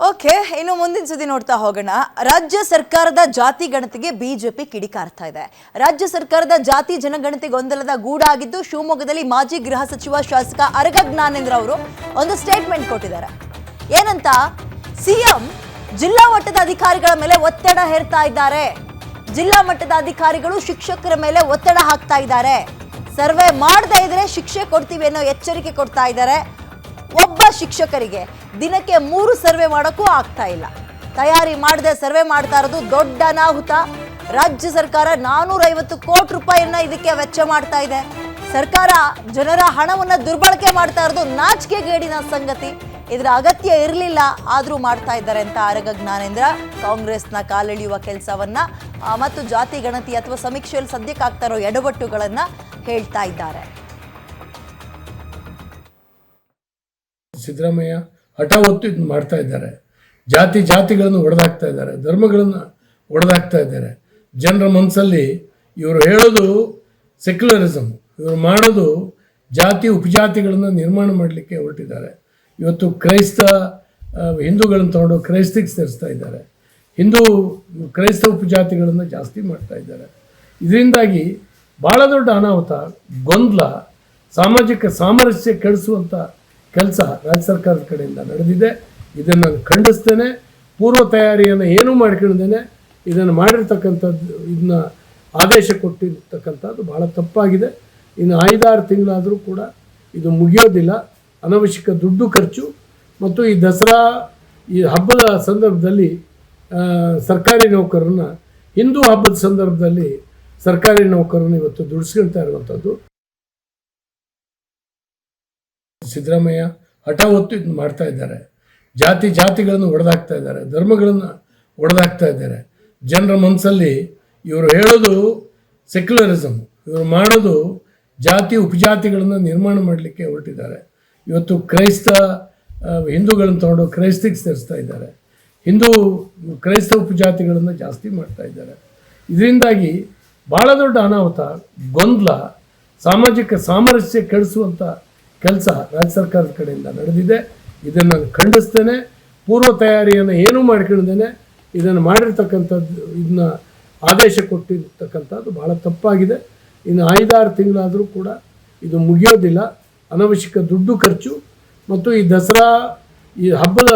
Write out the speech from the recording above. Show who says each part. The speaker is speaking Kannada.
Speaker 1: ಓಕೆ, ಇನ್ನು ಮುಂದಿನ ಸುದ್ದಿ ನೋಡ್ತಾ ಹೋಗೋಣ. ರಾಜ್ಯ ಸರ್ಕಾರದ ಜಾತಿ ಗಣತಿಗೆ ಬಿಜೆಪಿ ಕಿಡಿಕಾರ್ತಾ ಇದೆ. ರಾಜ್ಯ ಸರ್ಕಾರದ ಜಾತಿ ಜನಗಣತಿ ಗೊಂದಲದ ಗೂಡಾಗಿದ್ದು ಶಿವಮೊಗ್ಗದಲ್ಲಿ ಮಾಜಿ ಗೃಹ ಸಚಿವ ಶಾಸಕ ಅರಗ ಜ್ಞಾನೇಂದ್ರ ಅವರು ಒಂದು ಸ್ಟೇಟ್ಮೆಂಟ್ ಕೊಟ್ಟಿದ್ದಾರೆ. ಏನಂತ, ಸಿಎಂ ಜಿಲ್ಲಾ ಮಟ್ಟದ ಅಧಿಕಾರಿಗಳ ಮೇಲೆ ಒತ್ತಡ ಹೇರ್ತಾ ಇದ್ದಾರೆ. ಜಿಲ್ಲಾ ಮಟ್ಟದ ಅಧಿಕಾರಿಗಳು ಶಿಕ್ಷಕರ ಮೇಲೆ ಒತ್ತಡ ಹಾಕ್ತಾ ಇದ್ದಾರೆ. ಸರ್ವೆ ಮಾಡದೇ ಇದ್ರೆ ಶಿಕ್ಷೆ ಕೊಡ್ತೀವಿ ಅನ್ನೋ ಎಚ್ಚರಿಕೆ ಕೊಡ್ತಾ ಇದ್ದಾರೆ. ಒಬ್ಬ ಶಿಕ್ಷಕರಿಗೆ ದಿನಕ್ಕೆ 3 ಸರ್ವೆ ಮಾಡೋಕ್ಕೂ ಆಗ್ತಾ ಇಲ್ಲ. ತಯಾರಿ ಮಾಡದೆ ಸರ್ವೆ ಮಾಡ್ತಾ ಇರೋದು ದೊಡ್ಡ ಅನಾಹುತ. ರಾಜ್ಯ ಸರ್ಕಾರ 450 ಕೋಟಿ ರೂಪಾಯಿಯನ್ನ ಇದಕ್ಕೆ ವೆಚ್ಚ ಮಾಡ್ತಾ ಇದೆ. ಸರ್ಕಾರ ಜನರ ಹಣವನ್ನ ದುರ್ಬಳಕೆ ಮಾಡ್ತಾ ಇರೋದು ನಾಚಿಕೆಗೇಡಿನ ಸಂಗತಿ. ಇದರ ಅಗತ್ಯ ಇರಲಿಲ್ಲ, ಆದರೂ ಮಾಡ್ತಾ ಇದ್ದಾರೆ ಅಂತ ಅರಗ ಜ್ಞಾನೇಂದ್ರ ಕಾಂಗ್ರೆಸ್ನ ಕಾಲೆಳೆಯುವ ಕೆಲಸವನ್ನ ಮತ್ತು ಜಾತಿ ಗಣತಿ ಅಥವಾ ಸಮೀಕ್ಷೆಯಲ್ಲಿ ಸದ್ಯಕ್ಕಾಗ್ತಾ ಇರೋ ಎಡವಟ್ಟುಗಳನ್ನ ಹೇಳ್ತಾ ಇದ್ದಾರೆ.
Speaker 2: ಸಿದ್ದರಾಮಯ್ಯ ಹಠ ಹೊತ್ತು ಇದು ಮಾಡ್ತಾ ಇದ್ದಾರೆ. ಜಾತಿಗಳನ್ನು ಒಡೆದಾಕ್ತಾ ಇದ್ದಾರೆ, ಧರ್ಮಗಳನ್ನು ಒಡೆದಾಕ್ತಾ ಇದ್ದಾರೆ. ಜನರ ಮನಸ್ಸಲ್ಲಿ ಇವರು ಹೇಳೋದು ಸೆಕ್ಯುಲರಿಸಮ್, ಇವರು ಮಾಡೋದು ಜಾತಿ ಉಪಜಾತಿಗಳನ್ನು ನಿರ್ಮಾಣ ಮಾಡಲಿಕ್ಕೆ ಹೊರಟಿದ್ದಾರೆ. ಇವತ್ತು ಹಿಂದೂಗಳನ್ನು ತಗೊಂಡು ಕ್ರೈಸ್ತಕ್ಕೆ ಸೇರಿಸ್ತಾ ಇದ್ದಾರೆ. ಕ್ರೈಸ್ತ ಉಪಜಾತಿಗಳನ್ನು ಜಾಸ್ತಿ ಮಾಡ್ತಾ ಇದ್ದಾರೆ. ಇದರಿಂದಾಗಿ ಭಾಳ ದೊಡ್ಡ ಅನಾಹುತ, ಗೊಂದಲ, ಸಾಮಾಜಿಕ ಸಾಮರಸ್ಯ ಕೆಡಿಸುವಂಥ ಕೆಲಸ ರಾಜ್ಯ ಸರ್ಕಾರದ ಕಡೆಯಿಂದ ನಡೆದಿದೆ. ಇದನ್ನು ಖಂಡಿಸ್ತೇನೆ. ಪೂರ್ವ ತಯಾರಿಯನ್ನು ಏನೂ ಮಾಡ್ಕೊಳ್ಳದೇನೆ ಇದನ್ನು ಮಾಡಿರ್ತಕ್ಕಂಥದ್ದು, ಇದನ್ನ ಆದೇಶ ಕೊಟ್ಟಿರ್ತಕ್ಕಂಥದ್ದು ಭಾಳ ತಪ್ಪಾಗಿದೆ. ಇನ್ನು 5-6 ತಿಂಗಳಾದರೂ ಕೂಡ ಇದು ಮುಗಿಯೋದಿಲ್ಲ. ಅನವಶ್ಯಕ ದುಡ್ಡು ಖರ್ಚು ಮತ್ತು ಈ ದಸರಾ ಈ ಹಬ್ಬದ ಸಂದರ್ಭದಲ್ಲಿ ಸರ್ಕಾರಿ ನೌಕರರನ್ನ, ಹಿಂದೂ ಹಬ್ಬದ ಸಂದರ್ಭದಲ್ಲಿ ಸರ್ಕಾರಿ ನೌಕರರನ್ನ ಇವತ್ತು ದುಡಿಸ್ಕೊಳ್ತಾ ಇರುವಂಥದ್ದು. ಸಿದ್ದರಾಮಯ್ಯ ಹಠ ಹೊತ್ತು ಇದು ಮಾಡ್ತಾ ಇದ್ದಾರೆ. ಜಾತಿಗಳನ್ನು ಒಡೆದಾಕ್ತಾ ಇದ್ದಾರೆ, ಧರ್ಮಗಳನ್ನು ಒಡೆದಾಕ್ತಾ ಇದ್ದಾರೆ. ಜನರ ಮನಸ್ಸಲ್ಲಿ ಇವರು ಹೇಳೋದು ಸೆಕ್ಯುಲರಿಸಮ್, ಇವರು ಮಾಡೋದು ಜಾತಿ ಉಪಜಾತಿಗಳನ್ನು ನಿರ್ಮಾಣ ಮಾಡಲಿಕ್ಕೆ ಹೊರಟಿದ್ದಾರೆ. ಇವತ್ತು ಹಿಂದೂಗಳನ್ನು ತಗೊಂಡು ಕ್ರೈಸ್ತಕ್ಕೆ ಸೇರಿಸ್ತಾ ಇದ್ದಾರೆ. ಕ್ರೈಸ್ತ ಉಪಜಾತಿಗಳನ್ನು ಜಾಸ್ತಿ ಮಾಡ್ತಾ ಇದ್ದಾರೆ. ಇದರಿಂದಾಗಿ ಭಾಳ ದೊಡ್ಡ ಅನಾಹುತ, ಗೊಂದಲ, ಸಾಮಾಜಿಕ ಸಾಮರಸ್ಯ ಕೆಡಿಸುವಂಥ ಕೆಲಸ ರಾಜ್ಯ ಸರ್ಕಾರದ ಕಡೆಯಿಂದ ನಡೆದಿದೆ. ಇದನ್ನು ಖಂಡಿಸ್ತೇನೆ. ಪೂರ್ವ ತಯಾರಿಯನ್ನು ಏನೂ ಮಾಡ್ಕೊಳ್ಳದೇನೆ ಇದನ್ನು ಮಾಡಿರ್ತಕ್ಕಂಥದ್ದು, ಇದನ್ನ ಆದೇಶ ಕೊಟ್ಟಿರ್ತಕ್ಕಂಥದ್ದು ಭಾಳ ತಪ್ಪಾಗಿದೆ. ಇನ್ನು 5-6 ತಿಂಗಳಾದರೂ ಕೂಡ ಇದು ಮುಗಿಯೋದಿಲ್ಲ. ಅನವಶ್ಯಕ ದುಡ್ಡು ಖರ್ಚು ಮತ್ತು ಈ ದಸರಾ ಈ ಹಬ್ಬದ